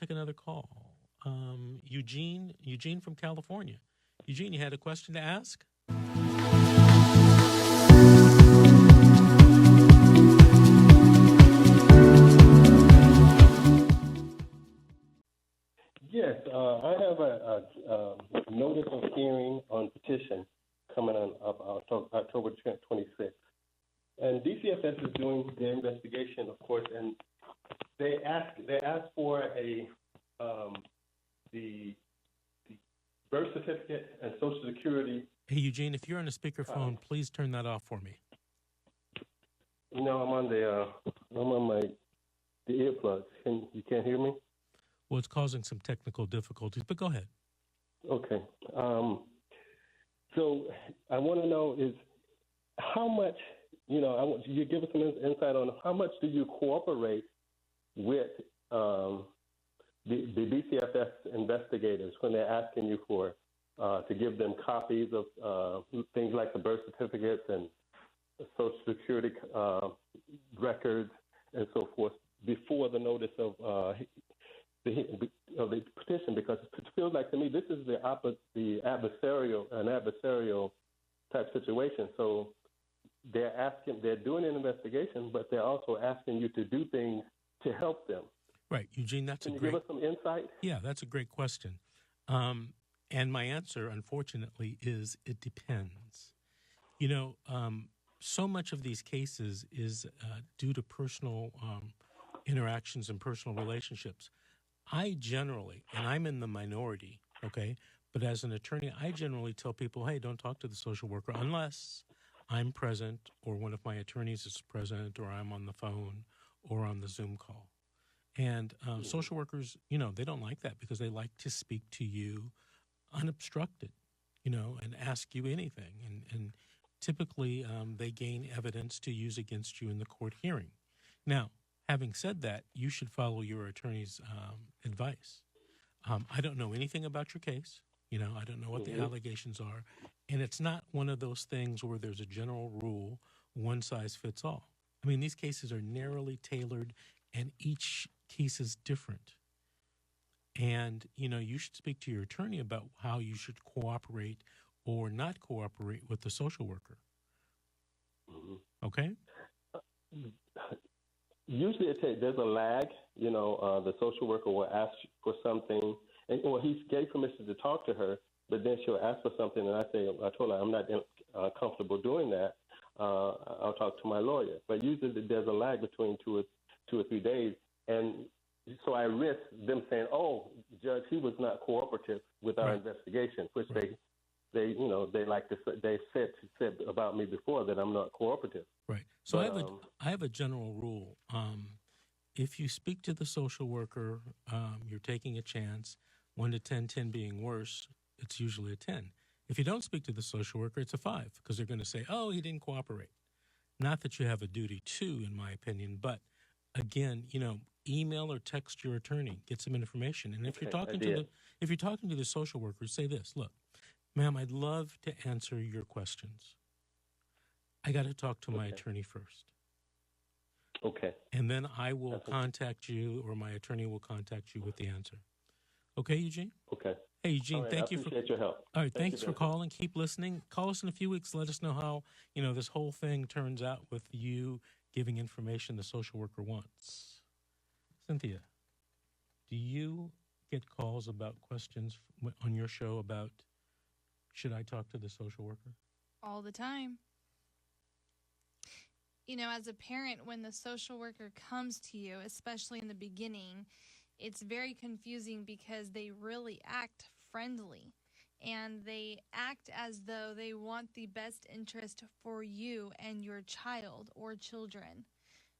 take another call. Eugene from California. Eugene, you had a question to ask? Yes, I have a notice of hearing on petition coming on up October 26th. And DCFS is doing their investigation, of course, and they ask for the birth certificate and Social Security. Hey, Eugene, if you're on a speakerphone, please turn that off for me. No, I'm on the earplugs. You can't hear me? Well, it's causing some technical difficulties, but go ahead. Okay. So I want to know is how much, I want you to give us some insight on how much do you cooperate with the DCFS investigators when they're asking you for to give them copies of things like the birth certificates and Social Security records and so forth before the notice of the petition, because it feels like to me this is an adversarial type situation. So they're doing an investigation, but they're also asking you to do things to help them. Right, Eugene, Can you give us some insight? Yeah, that's a great question. And my answer, unfortunately, is it depends. So much of these cases is due to personal interactions and personal relationships. I generally, and I'm in the minority, okay, but as an attorney, I generally tell people, hey, don't talk to the social worker unless I'm present or one of my attorneys is present or I'm on the phone or on the Zoom call. And social workers, they don't like that because they like to speak to you unobstructed, and ask you anything. And typically they gain evidence to use against you in the court hearing. Now, having said that, you should follow your attorney's advice. I don't know anything about your case. I don't know what the allegations are. And it's not one of those things where there's a general rule, one size fits all. I mean, these cases are narrowly tailored and each case is different. And, you should speak to your attorney about how you should cooperate or not cooperate with the social worker. Okay? Usually there's a lag. The social worker will ask for something, and he's gave permission to talk to her, but then she'll ask for something, and I told her I'm not comfortable doing that. I'll talk to my lawyer. But usually there's a lag between two or 3 days, and so I risk them saying, "Oh, Judge, he was not cooperative with our investigation," which they like to say, they said about me before that I'm not cooperative. Right. So I have a general rule. If you speak to the social worker, you're taking a chance. 1 to 10, 10 being worse, it's usually a 10. If you don't speak to the social worker, it's a 5 because they're going to say, "Oh, he didn't cooperate." Not that you have a duty to, in my opinion, but again, email or text your attorney, get some information. And if you're talking to the social worker, say this: "Look, ma'am, I'd love to answer your questions. I got to talk to my attorney first. Okay. And then I will contact you, or my attorney will contact you with the answer." Okay, Eugene? Okay. Hey, Eugene, thank you for your help. All right, thanks for calling. Keep listening. Call us in a few weeks. Let us know how, this whole thing turns out with you giving information the social worker wants. Cynthia, do you get calls about questions on your show about should I talk to the social worker? All the time. As a parent, when the social worker comes to you, especially in the beginning, it's very confusing because they really act friendly and they act as though they want the best interest for you and your child or children.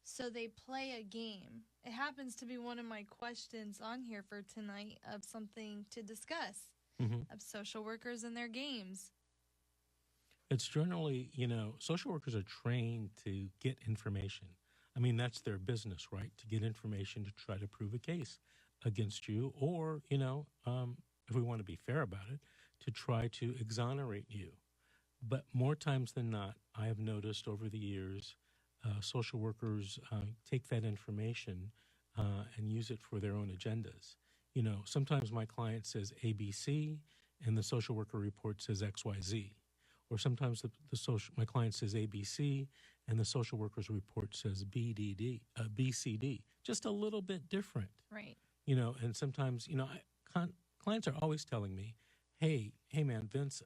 So they play a game. It happens to be one of my questions on here for tonight of something to discuss of social workers and their games. It's generally, social workers are trained to get information. I mean, that's their business, right? To get information to try to prove a case against you or, if we want to be fair about it, to try to exonerate you. But more times than not, I have noticed over the years, social workers take that information and use it for their own agendas. Sometimes my client says ABC and the social worker report says XYZ. Or sometimes my client says ABC and the social worker's report says BCD. Just a little bit different. Right. And sometimes, clients are always telling me, hey, man, Vince,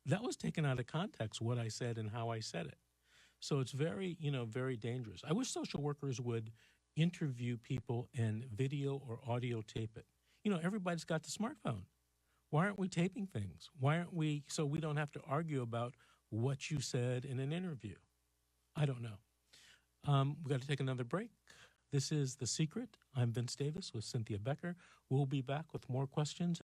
that was taken out of context, what I said and how I said it. So it's very, very dangerous. I wish social workers would interview people and video or audio tape it. Everybody's got the smartphone. Why aren't we taping things? Why aren't we, so we don't have to argue about what you said in an interview? I don't know. We've got to take another break. This is The Secret. I'm Vince Davis with Cynthia Becker. We'll be back with more questions.